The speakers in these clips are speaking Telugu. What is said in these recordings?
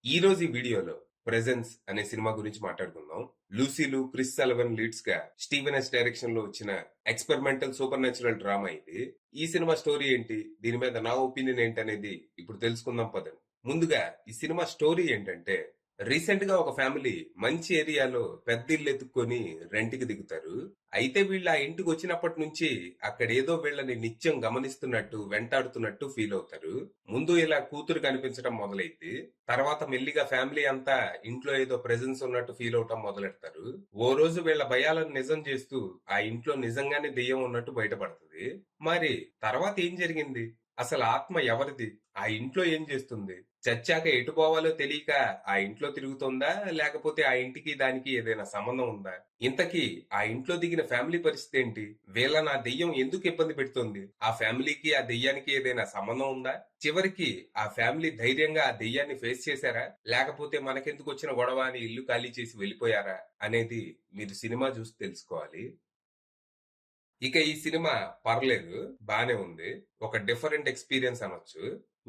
ఈ రోజు ఈ వీడియోలో ప్రెజెన్స్ అనే సినిమా గురించి మాట్లాడుకుందాం. లూసీలు, క్రిస్ సల్వన్ లీడ్స్ గా స్టీవెన్ ఎస్ డైరెక్షన్ లో వచ్చిన ఎక్స్పెరిమెంటల్ సూపర్ న్యాచురల్ డ్రామా ఇది. ఈ సినిమా స్టోరీ ఏంటి, దీని మీద నా ఒపీనియన్ ఏంటి అనేది ఇప్పుడు తెలుసుకుందాం పదండి. ముందుగా ఈ సినిమా స్టోరీ ఏంటంటే, రీసెంట్ గా ఒక ఫ్యామిలీ మంచి ఏరియాలో పెద్ద ఇల్లు ఎత్తుక్కొని రెంట్కి దిగుతారు. అయితే వీళ్ళు ఆ ఇంటికి వచ్చినప్పటి నుంచి అక్కడ ఏదో వీళ్ళని నిత్యం గమనిస్తున్నట్టు, వెంటాడుతున్నట్టు ఫీల్ అవుతారు. ముందు ఇలా కూతురు కనిపించడం మొదలైద్ది. తర్వాత మెల్లిగా ఫ్యామిలీ అంతా ఇంట్లో ఏదో ప్రెజెన్స్ ఉన్నట్టు ఫీల్ అవటం మొదలెడతారు. ఓ రోజు వీళ్ళ భయాలను నిజం చేస్తూ ఆ ఇంట్లో నిజంగానే దెయ్యం ఉన్నట్టు బయటపడుతుంది. మరి తర్వాత ఏం జరిగింది, అసలు ఆత్మ ఎవరిది, ఆ ఇంట్లో ఏం చేస్తుంది, చచ్చాక ఎటు పోవాలో తెలియక ఆ ఇంట్లో తిరుగుతుందా, లేకపోతే ఆ ఇంటికి దానికి ఏదైనా సంబంధం ఉందా, ఇంతకీ ఆ ఇంట్లో దిగిన ఫ్యామిలీ పరిస్థితి ఏంటి, వీళ్ళని ఆ దెయ్యం ఎందుకు ఇబ్బంది పెడుతుంది, ఆ ఫ్యామిలీకి ఆ దెయ్యానికి ఏదైనా సంబంధం ఉందా, చివరికి ఆ ఫ్యామిలీ ధైర్యంగా ఆ దెయ్యాన్ని ఫేస్ చేశారా, లేకపోతే మనకెందుకు వచ్చిన గొడవ అని ఇల్లు ఖాళీ చేసి వెళ్ళిపోయారా అనేది మీరు సినిమా చూసి తెలుసుకోవాలి. ఇక ఈ సినిమా పర్లేదు, బానే ఉంది. ఒక డిఫరెంట్ ఎక్స్పీరియన్స్ అనొచ్చు.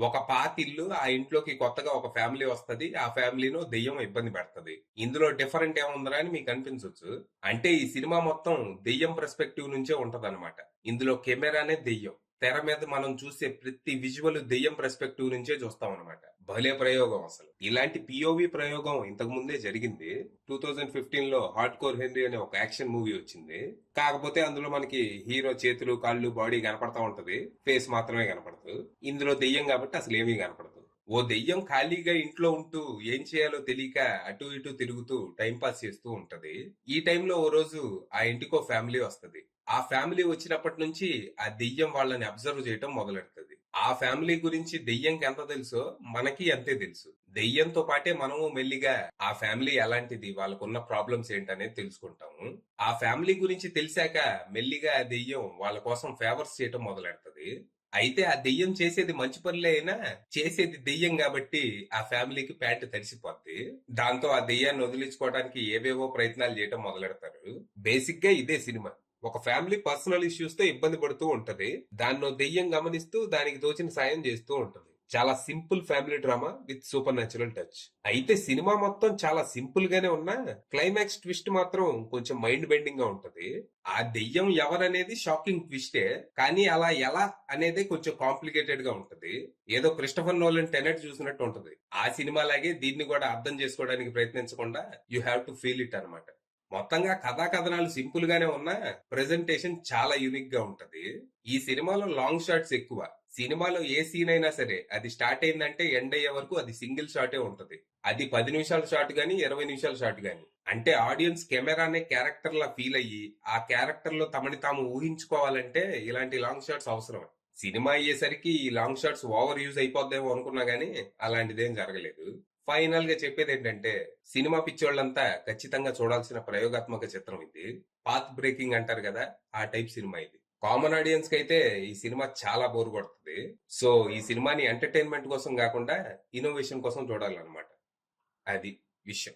ఒక పాతిల్లు, ఆ ఇంట్లోకి కొత్తగా ఒక ఫ్యామిలీ వస్తది. ఆ ఫ్యామిలీలో దెయ్యం ఇబ్బంది పెడతది. ఇందులో డిఫరెంట్ ఏముందిరా అని మీకు అనిపించవచ్చు. అంటే ఈ సినిమా మొత్తం దెయ్యం పర్స్పెక్టివ్ నుంచే ఉంటదన్నమాట. ఇందులో కెమెరానే దెయ్యం. తెర మీద మనం చూసే ప్రతి విజువల్ దెయ్యం పర్స్పెక్టివ్ నుంచే చూస్తాం అనమాట. భలే ప్రయోగం అసలు. ఇలాంటి పిఓవి ప్రయోగం ఇంతకు ముందే జరిగింది. 2015 లో హార్డ్ కోర్ హెన్రీ అనే ఒక యాక్షన్ మూవీ వచ్చింది. కాకపోతే అందులో మనకి హీరో చేతులు, కాళ్ళు, బాడీ కనపడతా ఉంటది, ఫేస్ మాత్రమే కనపడదు. ఇందులో దెయ్యం కాబట్టి అసలు ఏమీ కనపడదు. ఓ దెయ్యం ఖాళీగా ఇంట్లో ఉంటూ ఏం చేయాలో తెలియక అటు ఇటు తిరుగుతూ టైం పాస్ చేస్తూ ఉంటది. ఈ టైంలో ఓ రోజు ఆ ఇంటికో ఫ్యామిలీ వస్తది. ఆ ఫ్యామిలీ వచ్చినప్పటి నుంచి ఆ దెయ్యం వాళ్ళని అబ్జర్వ్ చేయటం మొదలెడుతుంది. ఆ ఫ్యామిలీ గురించి దెయ్యంకి ఎంత తెలుసో మనకి అంతే తెలుసు. దెయ్యంతో పాటే మనము మెల్లిగా ఆ ఫ్యామిలీ ఎలాంటిది, వాళ్ళకున్న ప్రాబ్లమ్స్ ఏంటనేది తెలుసుకుంటాము. ఆ ఫ్యామిలీ గురించి తెలిసాక మెల్లిగా ఆ దెయ్యం వాళ్ళ కోసం ఫేవర్స్ చేయటం మొదలెడుతుంది. అయితే ఆ దెయ్యం చేసేది మంచి పనులే అయినా, చేసేది దెయ్యం కాబట్టి ఆ ఫ్యామిలీకి ప్యాంటు తడిసిపోద్ది. దాంతో ఆ దెయ్యాన్ని వదిలించుకోవడానికి ఏవేవో ప్రయత్నాలు చేయటం మొదలెడతారు. బేసిక్ గా ఇదే సినిమా. ఒక ఫ్యామిలీ పర్సనల్ ఇష్యూస్ తో ఇబ్బంది పడుతూ ఉంటది. దాన్నో దెయ్యం గమనిస్తూ దానికి తోచిన సాయం చేస్తూ ఉంటది. చాలా simple family drama with super natural touch. అయితే సినిమా మొత్తం చాలా సింపుల్ గానే ఉన్నా క్లైమాక్స్ ట్విస్ట్ మాత్రం కొంచెం మైండ్ బెండింగ్ గా ఉంటది. ఆ దెయ్యం ఎవరనేది షాకింగ్ ట్విస్టే, కానీ అలా ఎలా అనేది కొంచెం కాంప్లికేటెడ్ గా ఉంటది. ఏదో క్రిస్టఫర్ నోలన్ టెనెట్ చూసినట్టు ఉంటది. ఆ సినిమా లాగే దీన్ని కూడా అర్థం చేసుకోవడానికి ప్రయత్నించకుండా you have to feel it అనమాట. మొత్తంగా కథా కథనాలు సింపుల్ గానే ఉన్నా ప్రెజెంటేషన్ చాలా యూనిక్ గా ఉంటది. ఈ సినిమాలో లాంగ్ షాట్స్ ఎక్కువ. సినిమాలో ఏ సీన్ అయినా సరే అది స్టార్ట్ అయిందంటే ఎండ్ అయ్యే వరకు అది సింగిల్ షాటే ఉంటది. అది 10 నిమిషాల షాట్ గాని, 20 నిమిషాల షాట్ గాని. అంటే ఆడియన్స్ కెమెరానే క్యారెక్టర్ లా ఫీల్ అయ్యి ఆ క్యారెక్టర్ లో తమని తాము ఊహించుకోవాలంటే ఇలాంటి లాంగ్ షాట్స్ అవసరం. సినిమా అయ్యేసరికి ఈ లాంగ్ షాట్స్ ఓవర్ యూజ్ అయిపోద్దేమో అనుకున్నా గానీ అలాంటిదేం జరగలేదు. ఫైనల్ గా చెప్పేది ఏంటంటే, సినిమా పిచ్చోళ్ళంతా ఖచ్చితంగా చూడాల్సిన ప్రయోగాత్మక చిత్రం ఇది. పాత్ బ్రేకింగ్ అంటారు కదా, ఆ టైప్ సినిమా ఇది. కామన్ ఆడియన్స్ కి అయితే ఈ సినిమా చాలా బోర్ కొడుతుంది. సో ఈ సినిమాని ఎంటర్టైన్మెంట్ కోసం కాకుండా ఇన్నోవేషన్ కోసం చూడాలన్నమాట. అది విషయం.